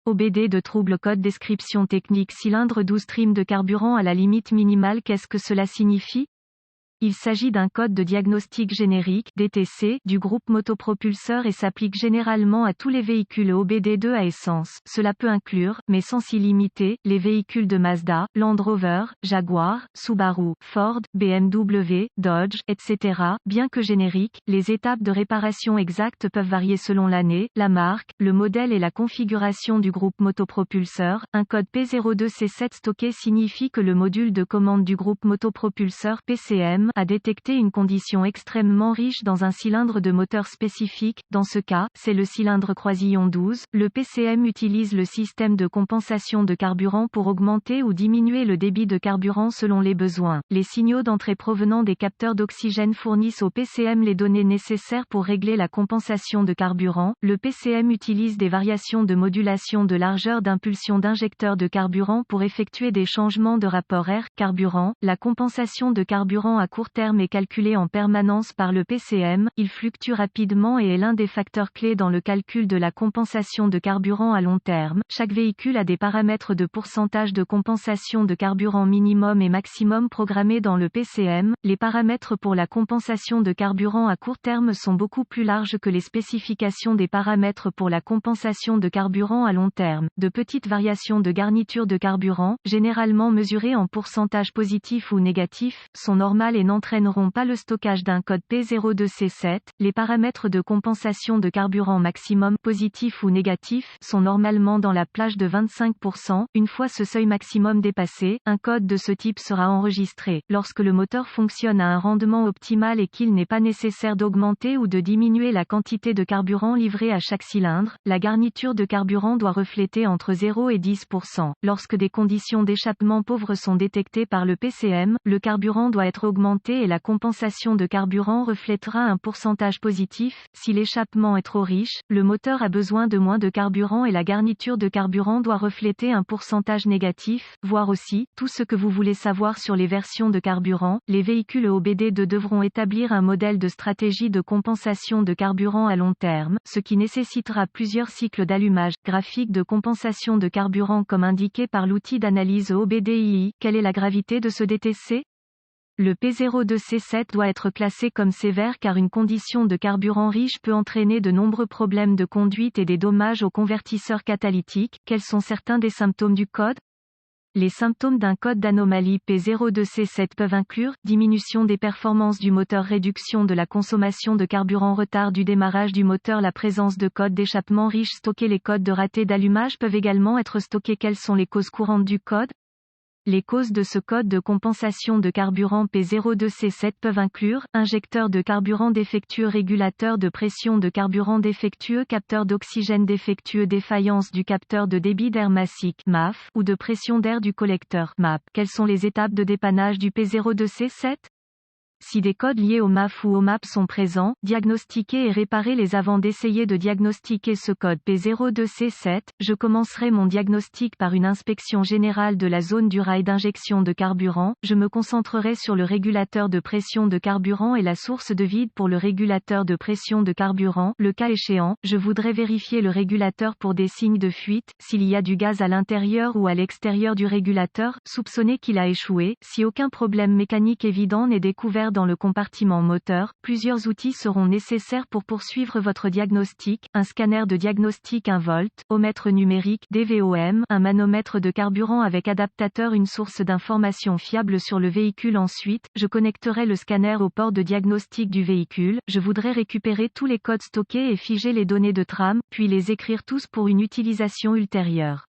OBD de trouble code description technique cylindre 12 trim de carburant à la limite minimale. Qu'est-ce que cela signifie? Il s'agit d'un code de diagnostic générique (DTC) du groupe motopropulseur et s'applique généralement à tous les véhicules OBD2 à essence. Cela peut inclure, mais sans s'y limiter, les véhicules de Mazda, Land Rover, Jaguar, Subaru, Ford, BMW, Dodge, etc. Bien que génériques, les étapes de réparation exactes peuvent varier selon l'année, la marque, le modèle et la configuration du groupe motopropulseur. Un code P02C7 stocké signifie que le module de commande du groupe motopropulseur PCM a détecté une condition extrêmement riche dans un cylindre de moteur spécifique. Dans ce cas, c'est le cylindre croisillon 12. Le PCM utilise le système de compensation de carburant pour augmenter ou diminuer le débit de carburant selon les besoins. Les signaux d'entrée provenant des capteurs d'oxygène fournissent au PCM les données nécessaires pour régler la compensation de carburant. Le PCM utilise des variations de modulation de largeur d'impulsion d'injecteur de carburant pour effectuer des changements de rapport air-carburant. La compensation de carburant à court terme est calculé en permanence par le PCM, il fluctue rapidement et est l'un des facteurs clés dans le calcul de la compensation de carburant à long terme. Chaque véhicule a des paramètres de pourcentage de compensation de carburant minimum et maximum programmés dans le PCM. Les paramètres pour la compensation de carburant à court terme sont beaucoup plus larges que les spécifications des paramètres pour la compensation de carburant à long terme. De petites variations de garniture de carburant, généralement mesurées en pourcentage positif ou négatif, sont normales et n'entraîneront pas le stockage d'un code P02C7. Les paramètres de compensation de carburant maximum positif ou négatif sont normalement dans la plage de 25%. Une fois ce seuil maximum dépassé, un code de ce type sera enregistré. Lorsque le moteur fonctionne à un rendement optimal et qu'il n'est pas nécessaire d'augmenter ou de diminuer la quantité de carburant livrée à chaque cylindre, la garniture de carburant doit refléter entre 0 et 10%. Lorsque des conditions d'échappement pauvres sont détectées par le PCM, le carburant doit être augmenté et la compensation de carburant reflètera un pourcentage positif. Si l'échappement est trop riche, le moteur a besoin de moins de carburant et la garniture de carburant doit refléter un pourcentage négatif. Voir aussi, tout ce que vous voulez savoir sur les versions de carburant. Les véhicules OBD2 devront établir un modèle de stratégie de compensation de carburant à long terme, ce qui nécessitera plusieurs cycles d'allumage. Graphique de compensation de carburant comme indiqué par l'outil d'analyse OBDII. Quelle est la gravité de ce DTC? Le P02C7 doit être classé comme sévère car une condition de carburant riche peut entraîner de nombreux problèmes de conduite et des dommages aux convertisseurs catalytiques. Quels sont certains des symptômes du code? Les symptômes d'un code d'anomalie P02C7 peuvent inclure diminution des performances du moteur, réduction de la consommation de carburant, retard du démarrage du moteur, la présence de codes d'échappement riches stockés. Les codes de raté d'allumage peuvent également être stockés. Quelles sont les causes courantes du code? Les causes de ce code de compensation de carburant P02C7 peuvent inclure injecteur de carburant défectueux, régulateur de pression de carburant défectueux, capteur d'oxygène défectueux, défaillance du capteur de débit d'air massique (MAF) ou de pression d'air du collecteur (MAP). Quelles sont les étapes de dépannage du P02C7? Si des codes liés au MAF ou au MAP sont présents, diagnostiquer et réparer les avant d'essayer de diagnostiquer ce code P02C7. Je commencerai mon diagnostic par une inspection générale de la zone du rail d'injection de carburant. Je me concentrerai sur le régulateur de pression de carburant et la source de vide pour le régulateur de pression de carburant. Le cas échéant, je voudrais vérifier le régulateur pour des signes de fuite. S'il y a du gaz à l'intérieur ou à l'extérieur du régulateur, soupçonnez qu'il a échoué. Si aucun problème mécanique évident n'est découvert dans le compartiment moteur, plusieurs outils seront nécessaires pour poursuivre votre diagnostic. Un scanner de diagnostic, un voltomètre numérique DVOM, un manomètre de carburant avec adaptateur, une source d'information fiable sur le véhicule. Ensuite, je connecterai le scanner au port de diagnostic du véhicule. Je voudrais récupérer tous les codes stockés et figer les données de trame, puis les écrire tous pour une utilisation ultérieure.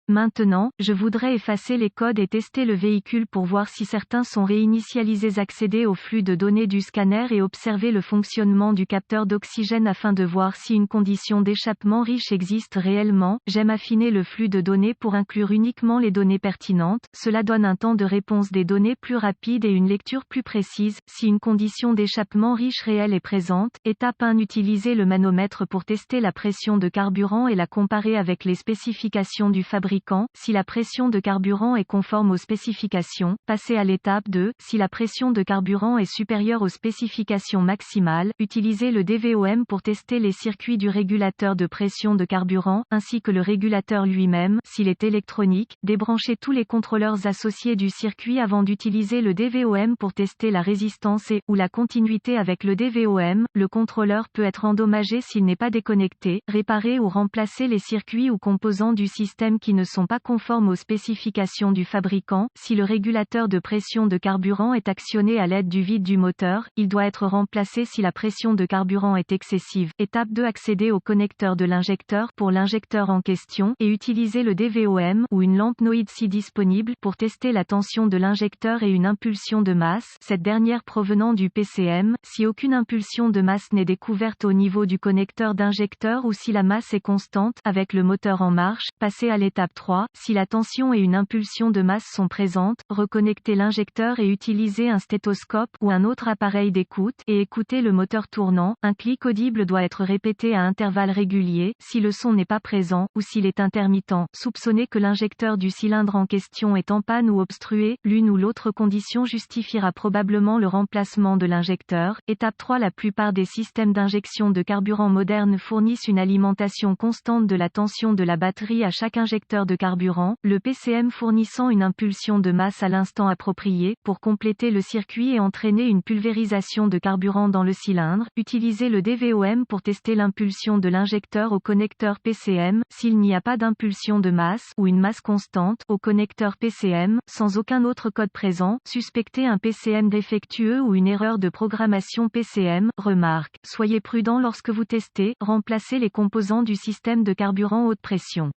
Maintenant, je voudrais effacer les codes et tester le véhicule pour voir si certains sont réinitialisés. Accéder au flux de données du scanner et observer le fonctionnement du capteur d'oxygène afin de voir si une condition d'échappement riche existe réellement. J'aime affiner le flux de données pour inclure uniquement les données pertinentes. Cela donne un temps de réponse des données plus rapide et une lecture plus précise. Si une condition d'échappement riche réelle est présente, étape 1. Utiliser le manomètre pour tester la pression de carburant et la comparer avec les spécifications du fabricant. fabricant, si la pression de carburant est conforme aux spécifications. Passez à l'étape 2, si la pression de carburant est supérieure aux spécifications maximales, utilisez le DVOM pour tester les circuits du régulateur de pression de carburant, ainsi que le régulateur lui-même, s'il est électronique. Débranchez tous les contrôleurs associés du circuit avant d'utiliser le DVOM pour tester la résistance et, ou la continuité avec le DVOM. Le contrôleur peut être endommagé s'il n'est pas déconnecté. Réparer ou remplacer les circuits ou composants du système qui ne sont pas conformes aux spécifications du fabricant. Si le régulateur de pression de carburant est actionné à l'aide du vide du moteur, il doit être remplacé si la pression de carburant est excessive. Étape 2, accéder au connecteur de l'injecteur pour l'injecteur en question et utiliser le DVOM ou une lampe NOID si disponible pour tester la tension de l'injecteur et une impulsion de masse, cette dernière provenant du PCM. Si aucune impulsion de masse n'est découverte au niveau du connecteur d'injecteur ou si la masse est constante avec le moteur en marche, passez à l'étape 3. Si la tension et une impulsion de masse sont présentes, reconnectez l'injecteur et utilisez un stéthoscope ou un autre appareil d'écoute et écoutez le moteur tournant. Un clic audible doit être répété à intervalles réguliers. Si le son n'est pas présent ou s'il est intermittent, soupçonnez que l'injecteur du cylindre en question est en panne ou obstrué. L'une ou l'autre condition justifiera probablement le remplacement de l'injecteur. Étape 3. La plupart des systèmes d'injection de carburant modernes fournissent une alimentation constante de la tension de la batterie à chaque injecteur de carburant, le PCM fournissant une impulsion de masse à l'instant approprié. Pour compléter le circuit et entraîner une pulvérisation de carburant dans le cylindre, utilisez le DVOM pour tester l'impulsion de l'injecteur au connecteur PCM. S'il n'y a pas d'impulsion de masse ou une masse constante au connecteur PCM, sans aucun autre code présent, suspectez un PCM défectueux ou une erreur de programmation PCM. Remarque: soyez prudent lorsque vous testez, remplacez les composants du système de carburant haute pression.